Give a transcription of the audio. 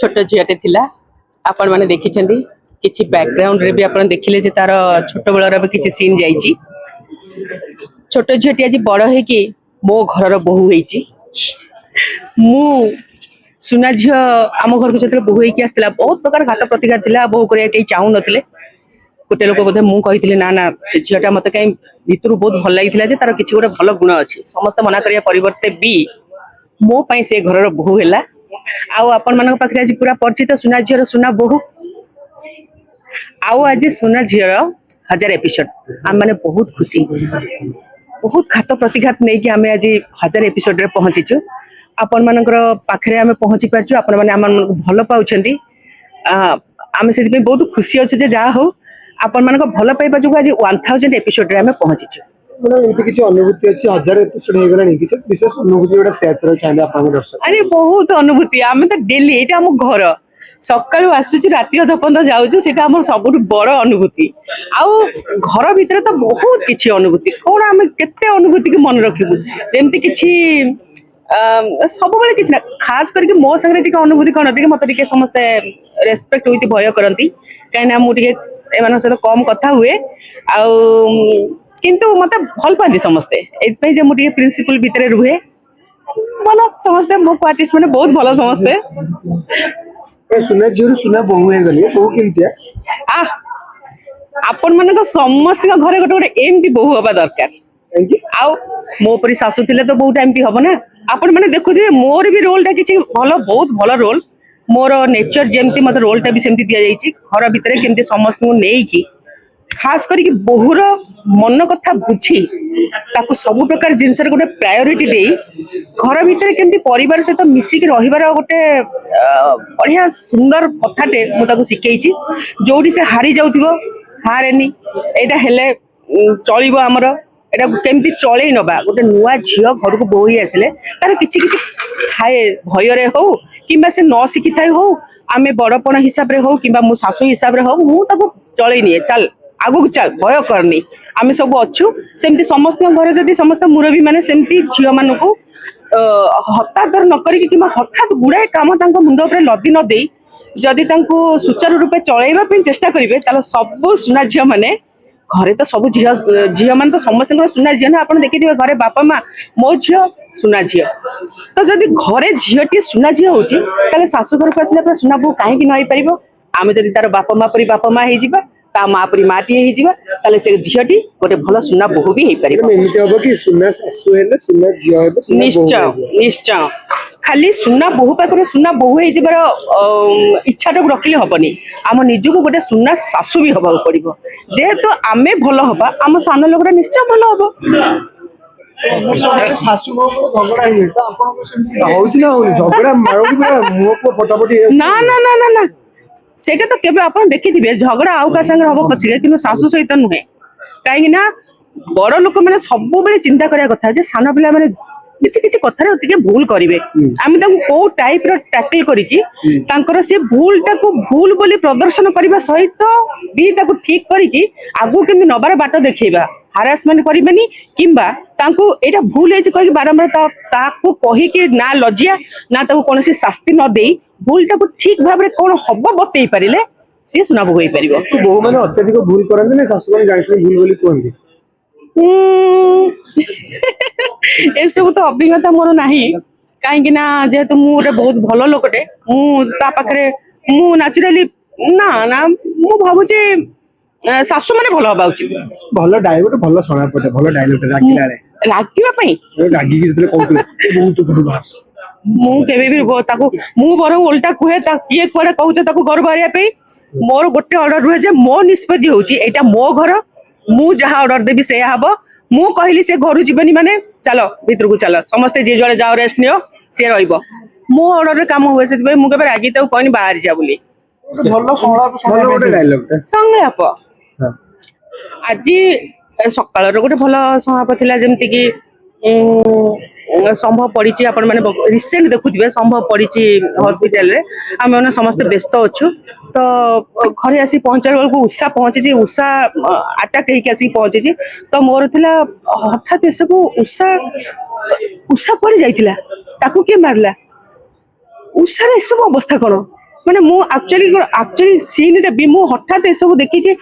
छोट झीटे थिला आपण माने देखिछंदी किछि बैकग्राउंड रे भी आपण देखिले जे तार छोट बेलर भी किछि सीन जाईची छोट झीटी आज बड़ है कि मो घर बहु होईची मु सुना झी आम घर को जो बहु होईकी आसला बहुत प्रकार घात प्रतिघात थिला बहु करिया के चाहू नथिले गोटे लोक बोधे मु कही ना ना से झीटा मत कहीं भितर बहुत भल लगी तार किसी गोटे भल गुण अच्छी समस्त मना करिया परिवर्ते भी मो पाई से घर बहु है आउ आपण मान पाखे आज पूरा परिचित सुना झीर सुना बहु आउ आज सुना झीर 1000 एपिसोड आम मैंने बहुत खुशी बहुत घात प्रतिघात नहीं कि आम आज 1000 एपिसोड रे पहुंचीचु आपण मानकर पाखरे आम पहुंची पारछु आपण माने आम भल पाउछंती आम से बहुत खुशी अच्छे जे जा हो आपण मानक भल पाइबा जो आज 1000 एपिसोड रे आम पहुंचीचु एमती किसी अनुभूति अच्छी 1000 एपिसोड हो गलानी किसी विशेष अनुभूति गोटे शेयर कर चाहिए आपन दर्शक अरे बहुत अनुभूति आम तो डेली एटा हम घर सकाळु आसुची राति अध पर्यंत जाउछु सेटा हमर सबुठ बड़ अनुभूति आउ घर भितर तो बहुत किछि अनुभूति कोन हम केते अनुभूति के मन रखिबु जेमति किछि सब बेले किछि ना खास करके मो संगे टिके अनुभूति कोन टिके मत टिके समस्त रेस्पेक्ट होइति भय करंती काइना मु टिके एमान से कम कथा हुए आउ किंतु मत भल पाती समस्ते एथि जे मु टिके प्रिंसिपल भितर रुहे भल समस्ते मो आर्टिस्ट माने बहुत भल समस्ते सुना झीर सुना बहु है गली बहु केमतिया आ आपण मानक समस्त घरे गोटे गोटे एमती बहु हवा दरकार आउ मो परी सासु थिले तो बहुत एमती हबो ना आपण माने देखुथिबे मोर भी रोल टा किछि भलो बहुत भलो रोल मोर नेचर जेमती मत रोल टा भी सेमती दिया जाईची घर भितरे केमती समस्त को नेई की खास करके बहुर मन कथा बुझी ताकू सब प्रकार जिनस गोटे प्रायोरिटी दे घर भितर केमती परिवार सहित मिसिक रहिबार गोटे बढ़िया सुंदर कथाटे मुझे शिखई जोड़ी से हारी जाउथिबो हारेनी एटा हेले चलिबो हमर एटा केमती चलै नबा गोटे नुआ झियो घर को बोही आसिले तार किछि किछि थाए भय रे हो किबा से न शिखि थाए हो आमे बड़पण हिसाब रे हो किबा मु सासु हिसाब रे हो मु ताको चलै निए चल आगु चल भय करनी आमे सब अच्छु सेमती समस्त घर जदि समस्त मुरबी माने सेमती झियो मानको हठात न करिक कि हठात गुड़ाए काम तांको मुंड ऊपर लदी न देई जदि तांको सुचारू रूपे चलैबा पे चेष्टा करिवे ताले सब सुना झियो माने घरे तो सब झियो मान तो समस्त सुना झियो ना आपण देखिथिबे घरे बापा माँ मो झियो सुना झियो तो जदि घरे झियोटी सुना झियो होची ताले सासु घर को आसिले पर सुना बहू काहे कि न होई परिबो आमे जदि तार बापा माँ परी बापा माँ हे जिबा ता माँ परी माटी हे जिबा ताले से झियोटी गोटे भलो सुना बहु भी हे परिबो एमती हबो कि सुना सासु हेले सुना झियो हेबो सुना निश्चय निश्चय खाली सुना बहु पाखरे सुना बहु हे जिबार इच्छाटा रखिले हबनी आम निजको गोटे सुना सासु भी हबा पड़िबो जेहेतु आमे भलो हबा आम सान लोकरा निश्चय भलो हबो सासु झगड़ा ही तो आपन होउछि ना होउनि झगड़ा मारो कि मुंह को फटाफटी ना ना ना ना ना सेटा तो केबे आपण देखिथिबे झगड़ा आउ का संग हबो पछिके किनु सासु सहित नुहे काहे ना बड़ लोक माने सब बेले चिंता करिया कथा जे साना पिला माने किछि किछि कथा रे टिके भूल करिवे आमे ताको को टाइप रो टैकल करिकि तांकर से भूल टाको भूल बोली प्रदर्शन करबा सहित भी ताको ठीक करिकि आगु केमि नबार बाट देखैबा हारासमेंट करिबेनी किंबा तांको एटा भूल हेछि कहि बारंबार ताको कहि कि ना लजिया ना ताको कोनोसी शास्ति न देई भूल टाको ठीक भाबरे कोन हबो बतई परिले से सुना होई परिबो तो बहु माने अत्यधिक भूल करंते ना सासु माने जानिसु भूल बोली कहंती ए सब तो अभिज्ञता मोर नाही काहे ना जेहेतु मु गोटे बहुत भलो लोकटे मु ता पाखरे मु नेचुरली ना ना मु भाबुचे सासु माने भलो हबा उचित भलो डायलॉग भलो सुना पटे भलो डायलॉग राखिला रे राखिबा पई रागी कि जतले कहू बहुत गरबार मु केबे भी ताको मु बर उल्टा कुहे ता किए कोडे कहउछ ताको घर बारिया पे मोर गोटे ऑर्डर रुहे जे मो निष्पत्ति होची एटा मो घर मु जहा ऑर्डर देबी से हबो मु कहली से घर जीवनी माने चलो भीतर को चलो समस्त जे जड़े जाओ रेस्ट नियो से रहइबो मो ऑर्डर रे काम होए से मु केबे रागी ताको कहनी बाहर जा बोली भलो गोटे डायलॉग संगे आप आज सकाळ रो गोटे भलो समाप थिला जेमति कि संभव पड़ी आपण माने रिसेंट देखुथिबे संभव पड़ी हॉस्पिटल रे आमे ओने समस्त व्यस्त अछु तो घरे आसी पहुंचल बेलू उषा पहुंची उषा अटैक होके आसी पहुंची तो मोर थिला हठात सब उषा उषा पड़ी जाइतिला ताकू के मारला उषा रे सब अवस्था कोन ମାନେ ମୁଁ ଆକ୍ଚୁଆଲି ସିନ୍ ରେ ବି ମୁଁ ହଠାତ୍ ଏସବୁ ଦେଖିକି